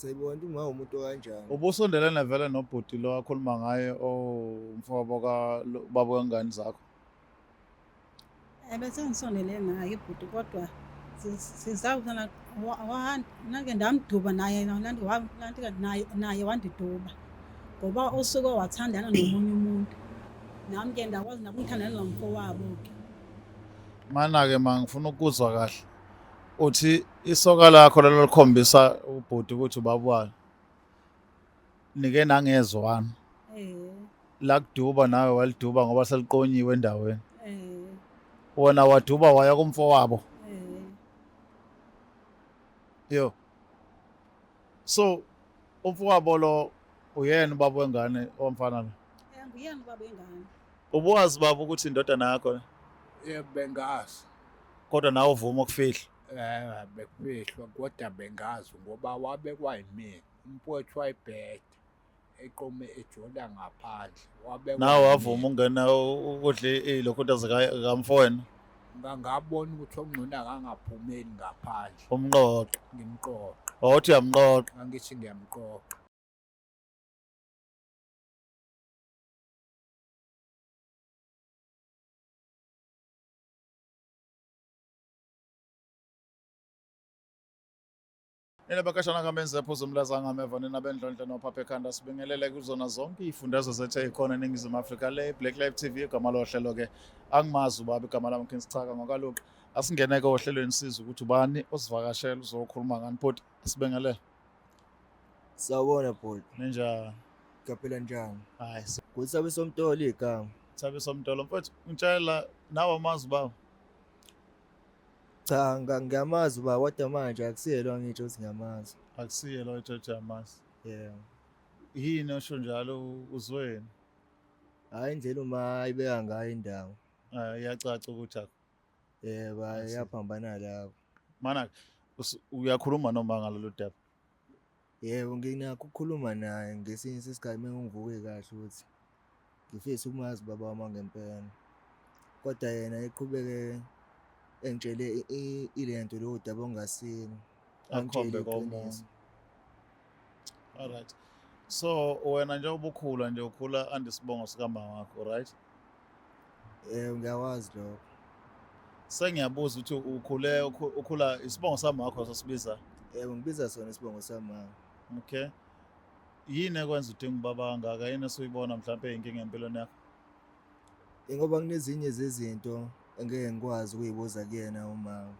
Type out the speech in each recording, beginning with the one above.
Siyayibona ukuthi uma uwumuntu okanjani. Ubusondelene vele nobhuti lo akhuluma ngaye umfowabo baba wengane zakho. Bese ngisondelene naye ibhuti kodwa sizawuzana nake ndamduba naye naye wandiduba ngoba usuke wathandana nomunye umuntu. Nami ke ndakwazi nakumthandana nomfowabo-ke. Mana-ke ngifuna ukuzwa kahle. Uthi isoka lakho lelo likhombisa ubhuti ukuthi ubabukwayo. Nike nangezwana. Lakuduba nawe waliduba ngoba seliqonyiwe endaweni. Wona waduba waya kumfowabo. Yo. So umfowabo lo uyena ubaba wengane omfana lo. Nguyena ubaba wengane. Ubuwazi baba ukuthi indodana yakho Yebo bengazi. kodwa nawe uvuma ukufihla. Bekufihlwa kodwa bengazi ngoba wabekwa yimina. Umfowethu wayibhede eqome ejola ngaphandle. Nawe wavuma ungena ukudla ilokhuta zikamfowenu. Ngangabona ukuthi okungcono akangaphumeli ngaphandle. Umqoqo. Ngimqoqa. Wathi uyamqoqa. Angithi ngiyamqoqa. Nina bakashana kamenze phuzu umlazanga ameva nina bendlonhle nophapha ekhanda sibingelele kuzona zonke iy'fundazo zethu ey'khona eNingizimu Afrika le Black Live TV igama lohlelo-ke angimazi ubaba igama lami Kingsichaka ngokalokhu asingene-ke ohlelweni sizwe ukuthi ubani osivakashela uzokhuluma ngani bhuti asibingelele. Sawubona bhuti. Ninjani? Kaphela njani? Hayi Kuthabe Somtolo igama. Thabiso Mtolo mfowethu ngitshela nawe amazi ubaba. Cha ngiyamazi uba kodwa manje akusiyelo ngitsho ukuthi ngiyamazi. Akusiye lo etshothi amazi. Yeah. Yini osho njalo uzweni? Hayi indlela uma ayibeka ngayo indawo. Iyacaca ukuthi akho. Yebo yaphambana lapho. Mana uyakhuluma noma ngalolu daba? Yebo nginakho ukukhuluma naye ngesinye isikhathi mengivuke kahle ukuthi ngifisa ukumazi baba wami ngempela. Kodwa yena eqhubeke engitshele ilento lo daba ongasini. Akhombe komuntu. Alright. So wena nje ubukhula nje ukhula andisibongo sikamama wakho, right? Yebo ngiyawazi lokho. Sengiyabuza ukuthi ukhula isibongo sami wakho sasibiza. Yebo ngibiza sona isibongo sami. Okay. Yini ekwenza udinga ubaba kangaka? Yini esuyibona mhlawumbe inkinga empilweni yakho? Ngoba kunezinye zezinto engeke ngikwazi ukuyibuza kuyena uma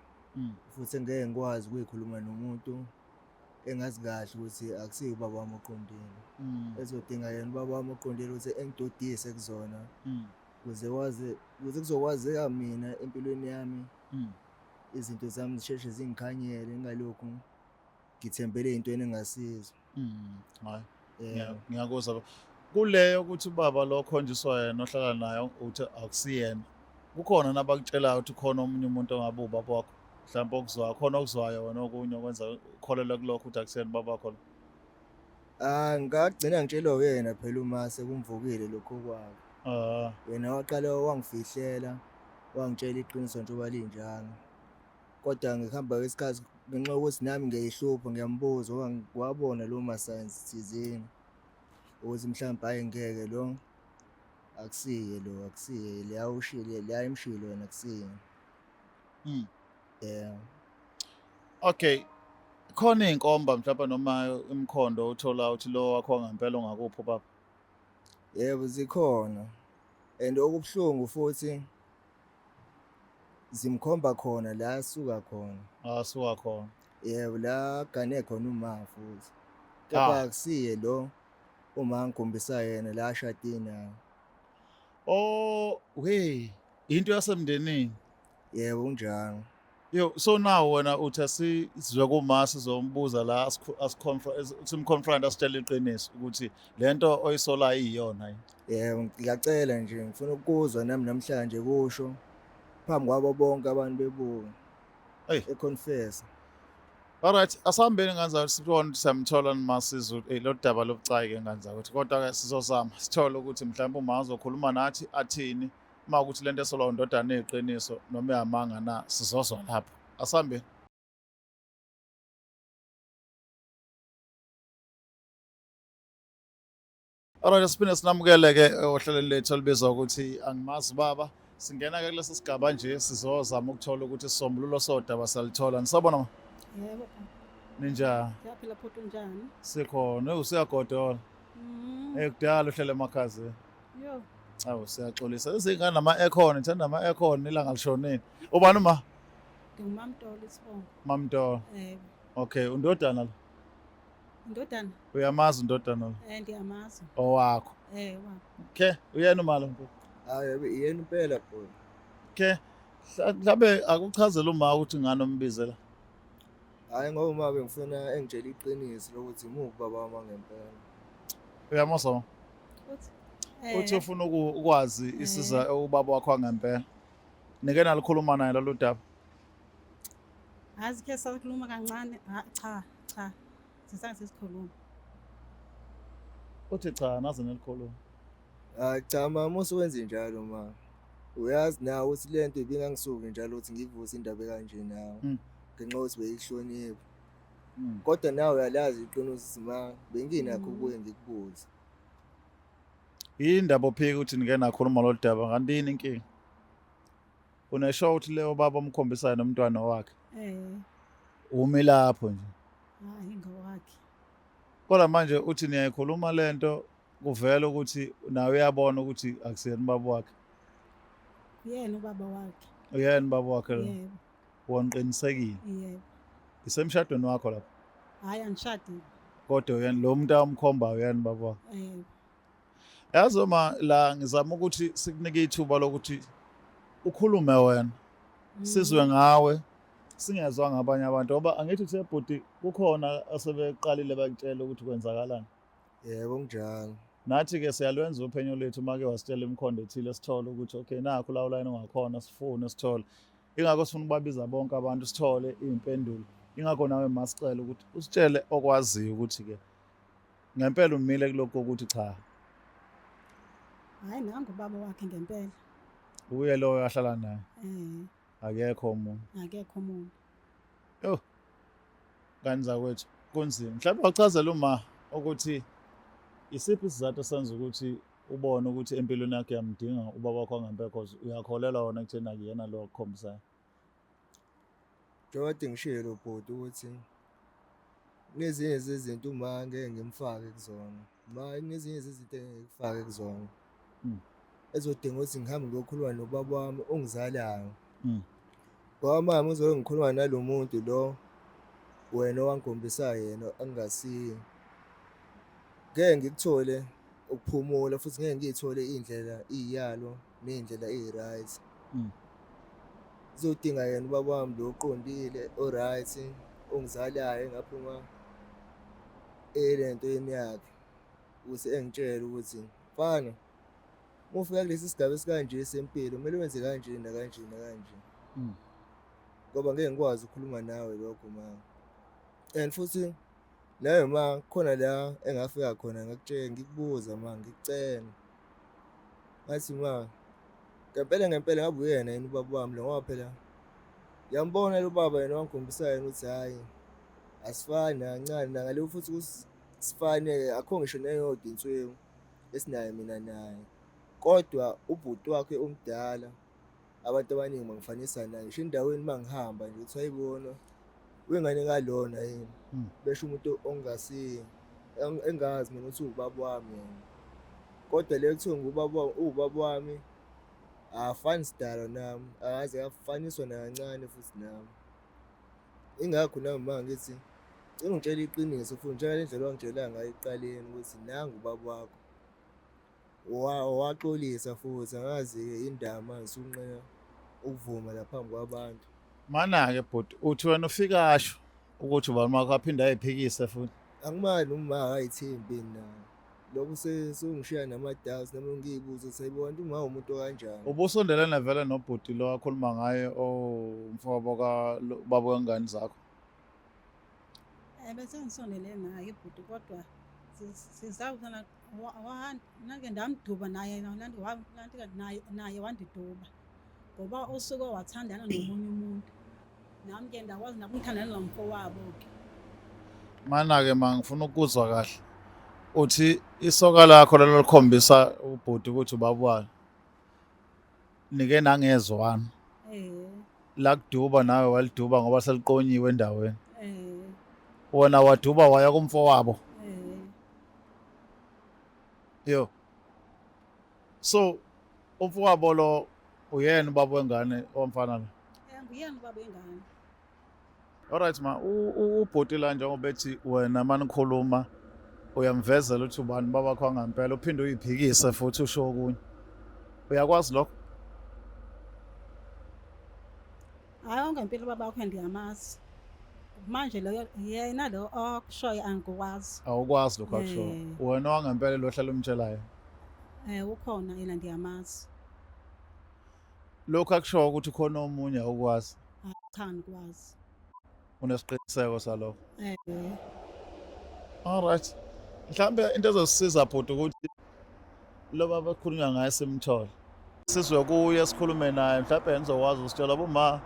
futhi engeke ngikwazi ukuyikhuluma nomuntu engazi kahle ukuthi akusiyo ubaba wami oqondile. Ezodinga yena ubaba wami oqondile ukuthi engidodise kuzona. Kuze kuzokwazeka mina empilweni yami. Izinto zami zisheshe zingikhanyele ngalokhu ngithembele ey'ntweni engasizo. Hayi. Ngiyakuzwa. Kuleyo ukuthi ubaba lo khonjiswa yena ohlala naye uthi akusiyena. Kukhona nabakutshelayo ukuthi khona omunye umuntu ongabe ubaba wakho. Mhlawumbe okuzwayo khona okuzwayo wena okunye okwenza ukholelwa kulokho ukuthi akusiyena ubaba wakho. Ngagcina ngitshelwa yena phela uma sekumvukile lokho kwakho. Yena waqala wangifihlela wangitshela iqiniso njengoba linjalo. Kodwa ngihamba kwesikhathi ngenxa yokuthi nami ngiyayihlupha ngiyambuza wabona lo masigns thizeni ukuthi mhlawumbe hayi ngeke lo akusiye liyayimshilo wena akusiye. Yeah. Okay. Khona iy'nkomba mhlawumbe noma imikhondo uthola ukuthi lo wakho ngempela ongakuphi ubaba? Yebo zikhona. And okubuhlungu futhi zimkhomba khona la asuka khona. Asuka khona. Yebo la gane khona uma futhi. Kepha akusiye lo uma ngikhombisa yena la ashadile naye. Oh, into yasemndenini. Yebo unjalo. Yo, so now wena uthi sizwe kuma sizombuza la simconfront asitshela iqiniso ukuthi lento oyisola iyona yini. Yebo ngiyacela nje ngifuna ukuzwa nami namhlanje kusho phambi kwabo bonke abantu bebuka. Econfess. Alright, asihambeni ngani sibone siyamthola nimasiza lo daba lobucayi ke ngani ukuthi kodwa ke sizozama sithole ukuthi mhlawumbe uma azokhuluma nathi athini uma ukuthi lento esolwa indodana eyiqiniso noma eyamanga na sizozwa lapho. Asihambeni. Alright, siphinde sinamukele-ke ohlelweni lethu olubizwa ukuthi Angimazi Baba. Singena-ke kulesi sigaba nje sizozama ukuthola ukuthi isisombululo sodaba salithola. Nisabona ma? Yebo. Ninjani? Siyaphila photo njani? Sikhona, usiyagodola. Kudala uhlele emakhazeni. Yo, Awu siyaxolisa. Izingane nama-aircon, ngithanda ama-aircon ilanga lishonile. Ubani ma? ngumamtolo isibongo. Mamntolo. Yebo. Okay, undodana lo? Indodana? Uyamazi undodana lo? Ndiyamazi. Owakho. Wa. Okay, uyena uma lo? Hayi yena impela bro. Okay. Mhlawumbe akuchazela uma ukuthi ngani ombizela. Hayi ngoba uma bengifuna engitshela iqiniso lokuthi imuphi baba wami ngempela. Uyamazwa? Uthi? Uthi ufuna ukwazi isiza ubaba wakho ngempela. Nike nalikhuluma naye lolu daba. Azi ke sakhuluma kancane. Cha. Sisange sisikhuluma. Uthi cha nazi nelikhuluma. Hayi cha mama usuwenze njalo ma. Uyazi nawe ukuthi lento ibingangisuki njalo ukuthi ngivuse indaba kanje nawe. Ngenxa yokuthi beyihlonipha. Kodwa nawe uyalazi iqiniso ma benginakho kuye ngikubuza. Indaba ophika ukuthi nike nakhuluma lolu daba ngantini inkinga? Unesho ukuthi leyo baba omkhombisayo nomntwana wakhe. Umi lapho nje. Hayi ngowakhe. Kodwa manje uthi niyayikhuluma lento kuvela ukuthi nawe uyabona ukuthi akusiyena ubaba wakhe. Uyena ubaba wakhe. Uyena ubaba wakhe lo. Yebo. Wonqinisekile. Yebo. Isemshadweni wakho lapho. Hayi angishadile. Kodwa uyena lo muntu amkhomba uyena ubaba wakhe. Yebo. Yazi uma la ngizama ukuthi sikunike ithuba lokuthi ukhulume wena. Sizwe ngawe. Singezwa ngabanye abantu ngoba angithi uthe bhuti kukhona asebeqalile bakutshela ukuthi kwenzakalani. Yebo kunjalo. Nathi ke siyalwenza uphenyo lethu make wasitshela imikhondo ethile sithole ukuthi okay nakho la line ongakhona sifune sithole. Ingakho sifuna ukubabiza bonke abantu sithole impendulo. Ingakho nawe masicela ukuthi usitshele okwaziyo ukuthi ke ngempela umile kuloko ukuthi cha. Hayi nangu ubaba wakhe ngempela. Uye lo yahlala naye. Akekho umuntu. Akekho umuntu. Yo. Kanza kwethu kunzima. Mhlawumbe wachazela uma ukuthi isiphi isizathu senza ukuthi ubone ukuthi empilweni yakhe yamdinga ubaba wakho ngempela because uyakholela wona kuthena kuyena lo okhombisayo. Njengoba ngishilo bhuti ukuthi nezinye zezinto uma ngeke ngimfake kuzona. Ma nezinye zezinto engikufake kuzona. Ezodinga ukuthi ngihambe ngiyokhuluma nobaba wami ongizalayo. Ngoba mama uzobe ngikhuluma nalomuntu lo wena owangikhombisa yena angasiyo. Ngeke ngikuthole ukuphumula futhi ngeke ngiyithole indlela iyalo nezindlela eziright. Uzodinga yena ubaba wami lo oqondile oright ongizalayo engaphuma lento yakhe ukuthi engitshela ukuthi mfana mufika kulesi sigaba esikanje sempilo kumele wenze kanje nakanje nakanje. Ngoba ngeke ngikwazi ukukhuluma nawe lokho mama. And futhi nawe ma khona la engafika khona ngakutshela ngikubuza ma ngikucela. Ngathi ma ngempela ngabe uyena yini ubaba wami lo ngoba phela yambona lo baba yena wangikhombisa ukuthi hayi asifani kancane nangale futhi kusifane akho ngisho neyodwa insweku esinayo mina naye. Kodwa ubhuti wakhe omdala abantu abaningi bangifanisa naye ngisho endaweni mangihamba nje uthi ayibona wengane kalona yini besho umuntu ongasiyo engazi mina ukuthi ubaba wami yena. Kodwa le kuthiwa ubaba wami afani sidalo nami akaze afaniswa nakancane futhi nami. Ingakho nami manje ngithi ngicela iqiniso futhi njalo indlela wangitshela ngayo eqaleni ukuthi nangu ubaba wakho. Waxolisa futhi angazi indaba manje sunqena ukuvuma la phambi kwabantu. Mana ke bhuti uthi wena ufika asho ukuthi ubani wakho aphinda ayiphikise futhi. Angimali uma akayithembi na. Lokho sengishiya nama-doubts nami ngiyibuza sayibona ukuthi uma umuntu kanjani. Ubusondelene vele nobhuti lo wakhuluma ngaye umfowabo baba wengane zakho. Bese ngisondele naye ibhuti kodwa sizawuzana nake ndamduba naye naye wandiduba ngoba usuke wathandana nomunye umuntu. Nami ke ndakwazi nakuthandana nomfowabo ke. Mana ke mangifuna ukuzwa kahle. uthi isoka lakho lelo likhombisa ubhuti ukuthi ubabwala nike nangezwana la kuduba nawe waliduba ngoba seliqonyiwe endaweni wona waduba waya kumfowabo yo so umfowabo lo uyena ubaba wengane omfana lo nguyena ubaba wengane. alright ma ubhuti la njengoba ethi wena manikhuluma uyamvezela ukuthi ubani baba wakho angempela uphinde uyiphikise futhi usho okunye uyakwazi lokho Hayi ongempela ubaba wakho ndiyamazi. Manje lo yena lo okushoyo angikwazi. awukwazi lokho akusho wena wangempela lo hlala umtshelayo Ukhona yena ndiyamazi. lokho akusho ukuthi khona omunye awukwazi Cha ngikwazi. unesiqiniseko salokho Eh alright mhlambe into ezosisiza bhuti ukuthi lo baba khulunywa ngaye simthole sizokuya sikhulume naye mhlawumbe ngizokwazi usitshela boma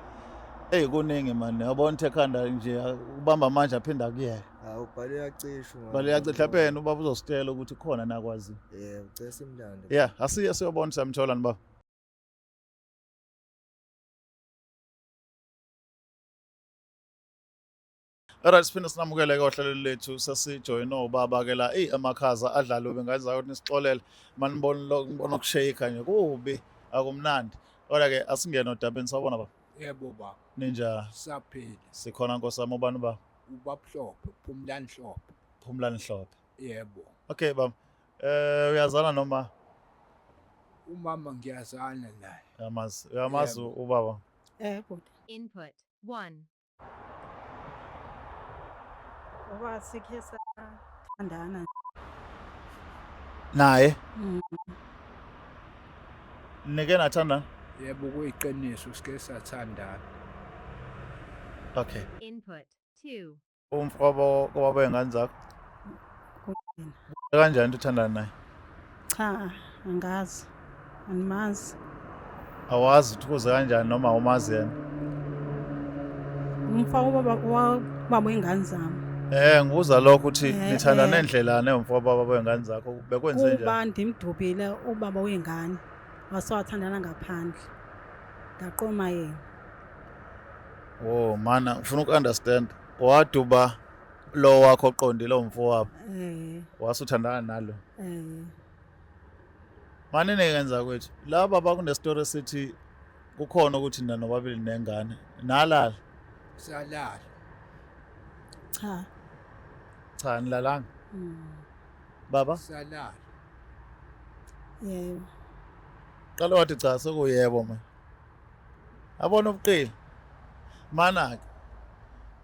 kuningi manje yabona ekhanda nje ubamba manje aphinda kuyena Ubhale yacisho. bale mhlawumbe yena ubaba uzositshela ukuthi khona nakwazi Ucela simlande. yeah asiye siyobona samthola ni baba alright siphinde sinamukele ke ohlelo lethu sesijoyina ubaba ke la amakhaza adlala ube ngazayo ukuthi nisixolele manibona ukushayika nje kubi akumnandi kodwa ke asingene odabeni sabona baba Yebo baba. ninja Saphila. sikhona nkosami ubani ba Ubabhlophe, Phumlani Hlophe. Phumlani Hlophe Yebo. okay baba uyazana noma Umama ngiyazana naye. uyamazi ubaba bhuti. Input 1. Ngoba sikhe sathandana. naye nike nathandana Yebo kuyiqiniso sike sathandana. okay Input 2. umfowabo kwaba engane zakho Kuyena. kanjani uthandana naye Cha angazi. Animazi. awazi ukuthi kuze kanjani noma umazi yena Umfowabo ubaba wengane zami. ngibuza lokho ukuthi Eh, nithandana eh. endlelane umfowabo baba wengane zakho bekwenze njani Kuba ndimdubile ubaba wengane. Wasewathandana ngaphandle. Ngaqoma yena. oh mana ngifuna uku-understand waduba lo wakho oqondile umfowabo wasuthandana nalo manje nengenza kwethu laba bakunestory esithi kukhona ukuthi nina nobabili nengane nalala Salala. Cha. cha nilalanga baba Salala. Yebo. qala wathi cha sekuyebo manje abona ubuqili mana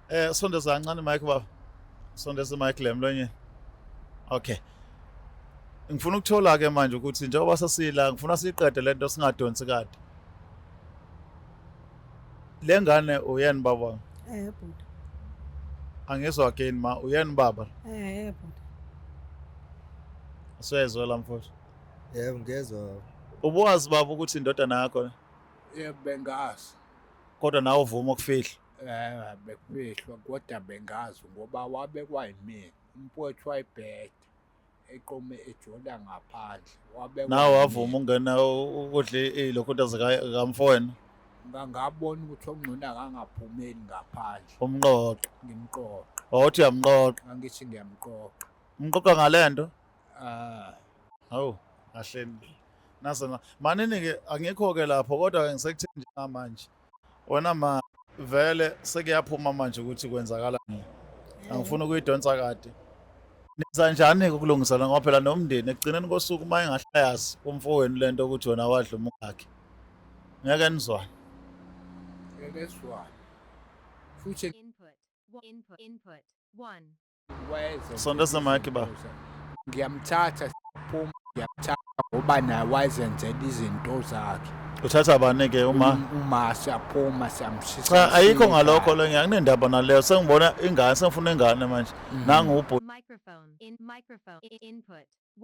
ke sondeza kancane mic baba sondeza mic lemlonyeni okay ngifuna ukuthola ke manje ukuthi njengoba sasila ngifuna siqede lento singadonsi kade lengane uyeni baba Bhuti. angizwa again ma uyeni baba Bhuti. asezwe la mfowethu Yebo ngezwe. ubuwazi baba ukuthi indodana yakho Yebo bengazi. kodwa nawe uvuma ukufihla Bekufihlwa kodwa bengazi ngoba wabekwa yimina. Umfowethu wayibhede. Eqome ejola ngaphandle. Wabekwa. nawe wavuma ungena ukudla ilokhuta zikamfowenu Ngangabona ukuthi okungcono akangaphumeli ngaphandle. umqoqo Ngimqoqa. wathi uyamqoqa Angithi ngiyamqoqa. umqoqa ngalento Ah, ahleni nasana manini ke angikho ke lapho kodwa ke ngisekuthini njengamanje wena ma vele sekuyaphuma manje ukuthi kwenzakalani angifuni ukuyidonsa kade niza njani ukulungisana ngoba phela nomndeni ekugcineni kosuku uma engahlayazi umfowenu lento ukuthi wona wadla umkakhe ngeke nizwane Ngekezwana. Futhi Input 1. wayeze. Sondeza mic ba. Ngiyamthatha phuma ngiyamthatha ngoba naye wayezenzela izinto zakhe. uthatha bani ke Uma siyaphuma siyamshisa. cha ayikho ngalokho lo ngiyakunendaba naleyo sengibona ingane sengifuna ingane manje nangubhuti Microphone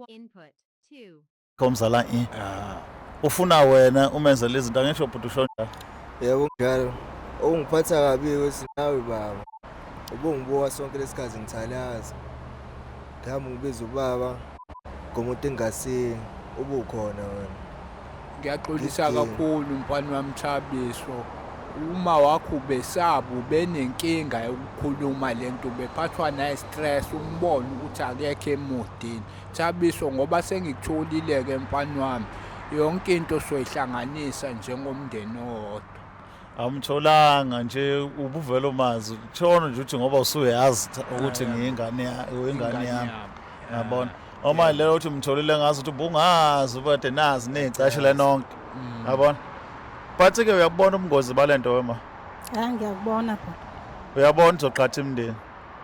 input 2. komzala ufuna wena umenzele izinto angisho bhuti usho njalo Yebo njalo. Ongiphatha kabi ukuthi nawe baba. Ubungibuka sonke lesikhathi ngithalaza. ngihamba ngibiza ubaba ngomuntu engasiye ubukhona wena. Ngiyaxolisa Ngidinga. kakhulu mfana wami Thabiso. Uma wakho ubesaba ubenenkinga yokukhuluma lento ubephathwa na-stress umbone ukuthi akekho emudini. Thabiso ngoba sengikutholile-ke mfana wami yonke into soyihlanganisa njengomndeni owodwa. Amtholanga nje ubuvela umazi kutshona nje ukuthi ngoba usuyazi ukuthi ngiyingane yami yabona uma lelo uthi umtholile ngazi ukuthi ubungazi ubade nazi nezicashile nonke yabona but ke uyabona ubungozi balento wema ngiyakubona baba. uyabona uzoqhatha imndeni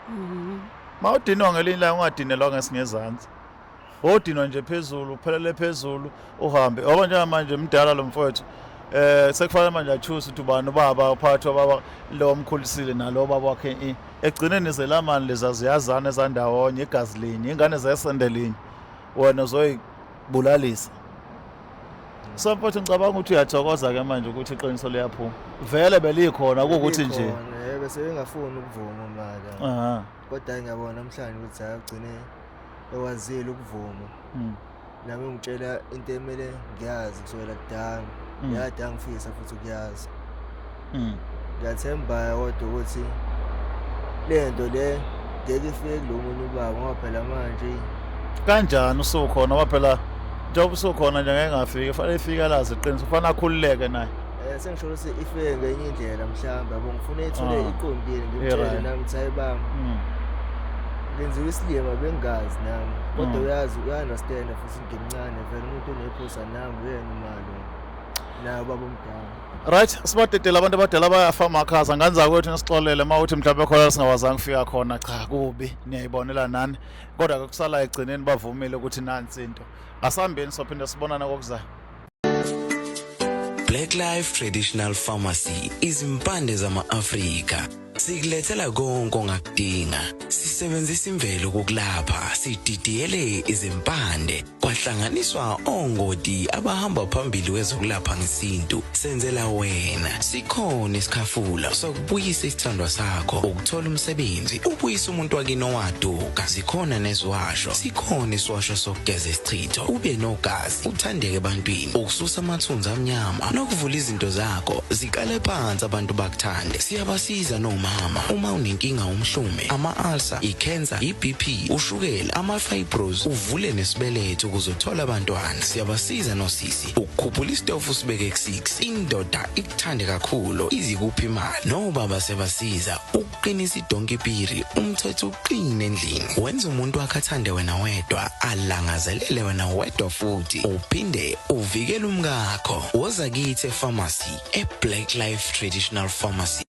Mhm. mawudinwa ngelinye la ungadinelwa ngesingezansi odinwa nje phezulu uphelele phezulu uhambe ngoba njengamanje mdala lo mfowethu sekufanele manje achoose ukuthi ubani ubaba uphathwa baba lo omkhulisile nalo baba wakhe egcineni zelamani lezaziyazana ezandawonye igazi linye ingane zesendelinye wena uzoyibulalisa so mfowethu ngicabanga ukuthi uyathokoza ke manje ukuthi iqiniso liyaphuma vele belikhona ukuthi nje bese bengafuni ukuvuma maka aha kodwa ngiyabona namhlanje ukuthi agcine ewazile ukuvuma. Nami ngitshela into emele ngiyazi kusukela kudala. Ngiyade angifisa futhi ukuyazi. Ngiyathemba kodwa ukuthi lento le ngeke ifike kulo munye ubaba ngoba phela manje kanjani usukhona ngoba phela njengoba usukhona nje ngeke ngafika kufanele ifike lazi iqiniso kufanele akhululeke naye sengisho ukuthi ifike ngenye indlela mhlawumbe yabo ngifuna ithule iqondile Yeah, ngimtshele right. nami ukuthi hayibami ngenziwe isilima bengazi nami kodwa uyazi uya-understand futhi ngimncane vele umuntu unephusa nami uyena imali nayo baba omdala. right sibadedela abantu abadala bayafa amakhaza nganza kwethu nesixolele mawuthi mhlawumbe khona singawazanga kufika khona cha kubi niyayibonela nani kodwa ke kusala egcineni bavumile ukuthi nansi into asihambeni sophinde sibonana kokuzayo. Black Life Traditional Pharmacy izimpande zama-Afrika sikulethela konke ongakudinga. Sisebenzisa imvelo ukulapha, sididiyele izimpande kwahlanganiswa ongoti abahamba phambili kwezokulapha ngesintu. Senzela wena sikhona isikhafula sokubuyisa isithandwa sakho, ukuthola umsebenzi, ubuyisa umuntu wakini owaduka. Sikhona neziwasho, sikhona isiwasho sokugeza isichitho, ube nogazi, uthandeke ebantwini, ukususa amathunzi amnyama nokuvula izinto zakho zikale phansi abantu bakuthande. Siyabasiza nomama uma unenkinga umhlume, ama-ulcer, i-cancer, i-BP, ushukela, ama-fibros, uvule nesibeletho ukuzothola abantwana. Siyabasiza nosisi ukukhuphula isitofu sibeke ku-6, indoda ikuthande kakhulu izikuphi imali. Nobaba sebasiza ukuqinisa idonkipiri, umthetho uqine endlini. Wenza umuntu wakhe athande wena wedwa, alangazelele wena wedwa futhi uphinde uvikele umkakho. Woza kithi e-pharmacy, e-Black Life Traditional Pharmacy.